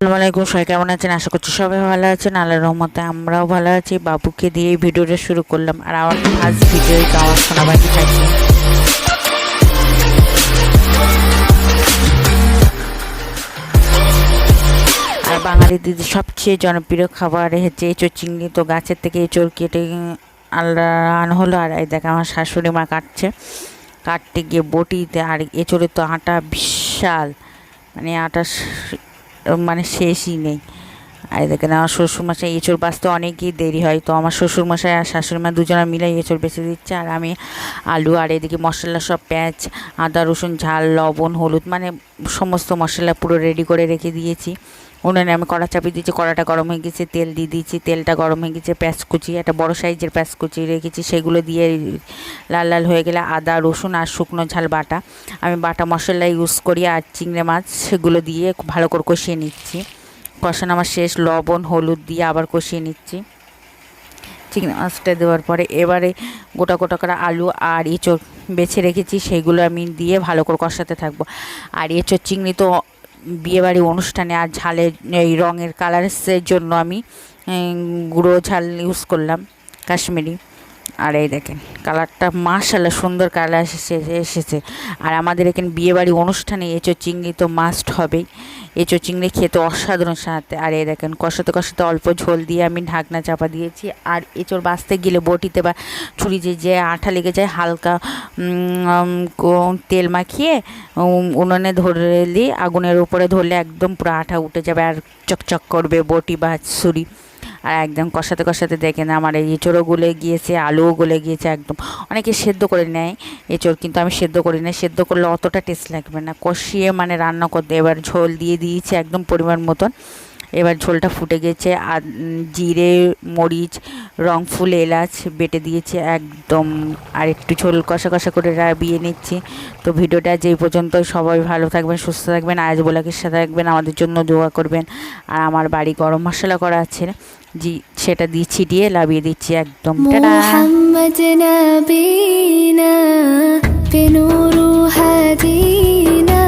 আসসালামু আলাইকুম, সবাই কেমন আছেন? আশা করছি সবাই ভালো আছেন। আল্লাহর রহমতে আমরাও ভালো আছি। বাবুকে দিয়ে এই ভিডিওটা শুরু করলাম, আর আমার ফার্স্ট ভিডিওই তো আমার শোনাবাকি থাকবে। আর বাঙালি দিদি সবচেয়ে জনপ্রিয় খাবার হচ্ছে এঁচোড় চিংড়ি। তো গাছের থেকে এঁচোড় কেটে আল্লাহ আনা হলো, আর এই দেখ আমার শাশুড়ি মা কাটতে গিয়ে বটিতে। আর এঁচোড়ের তো আটা বিশাল, মানে আটা মানে শেষই নেই। আর দেখেন আমার শ্বশুরমশাই এঁচোড় বাছতে অনেকই দেরি হয়, তো আমার শ্বশুরমশাই আর শাশুড়ি মা দুজনে মিলে এঁচোড় বেছে দিচ্ছে, আর আমি আলু আর এদিকে মশলা সব পেঁয়াজ আদা রসুন ঝাল লবণ হলুদ মানে সমস্ত মশলা পুরো রেডি করে রেখে দিয়েছি। উনুনে আমি কড়া চাপিয়ে দিয়েছি, কড়াটা গরম হয়ে গেছে, তেল দিয়ে দিয়েছি, তেলটা গরম হয়ে গেছে, পেঁয়াজ কুচি একটা বড় সাইজের পেঁয়াজ কুচি রেখেছি, সেগুলো দিয়ে লাল লাল হয়ে গেলে আদা রসুন আর শুকনো ঝাল বাটা, আমি বাটা মশলা ইউজ করি, আর চিংড়ি মাছ সেগুলো দিয়ে ভালো করে কষিয়ে নিচ্ছি। কষানো আমার শেষ, লবণ হলুদ দিয়ে আবার কষিয়ে নিচ্ছি। চিংড়ি মাছটা দেওয়ার পরে এবারে গোটা গোটা করে আলু আর এঁচোড় বেছে রেখেছি সেইগুলো আমি দিয়ে ভালো করে কষাতে থাকবো। আর এঁচোড় চিংড়ি তো বিয়েবাড়ি অনুষ্ঠানে আর ঝালের এই রঙের কালারের জন্য আমি গুঁড়ো ঝাল ইউজ করলাম কাশ্মীরি। আর এই দেখেন কালারটা মাশাআল্লাহ সুন্দর কালার এসেছে। আর আমাদের এখানে বিয়েবাড়ি অনুষ্ঠানে এঁচোড় চিংড়ি তো মাস্ট হবেই। এঁচোড় চিংড়ি খেতে অসাধারণ সাথে। আর এই দেখেন কষাতে কষাতে অল্প ঝোল দিয়ে আমি ঢাকনা চাপা দিয়েছি। আর এঁচোড় বাছতে গেলে বটিতে বা ছুরি যে আঠা লেগে যায়, হালকা তেল মাখিয়ে উনুনে ধরলে, আগুনের উপরে ধরলে একদম পুরো আঠা উঠে যাবে আর চকচক করবে বটি বা ছুরি। আর একদম কষাতে কষাতে দেখেন আমার এই এঁচোড়ও গলে গিয়েছে, আলুও গলে গিয়েছে একদম। অনেকে সেদ্ধ করে নেয় এঁচোড়, কিন্তু আমি সেদ্ধ করি না, সেদ্ধ করলে অতটা টেস্ট লাগবে না। কষিয়ে মানে রান্না করতে এবার ঝোল দিয়ে দিয়েছি একদম পরিমাণ মতন। এবার ঝোলটা ফুটে গেছে, আর জিরে মরিচ রংফুল এলাচ বেটে দিয়েছি একদম। আর একটু ঝোল কষা কষা করে রাবিয়ে নিচ্ছি। তো ভিডিওটা যেই পর্যন্ত, সবাই ভালো থাকবেন সুস্থ থাকবেন, আজ বোলাকের সাথে থাকবেন, আমাদের জন্য দোয়া করবেন। আর আমার বাড়ি গরম মশলা করা আছে জি, সেটা দিয়ে ছিটিয়ে লাভিয়ে দিচ্ছি একদম। মুহাম্মদ নবীনা বিনুরু হাদিনা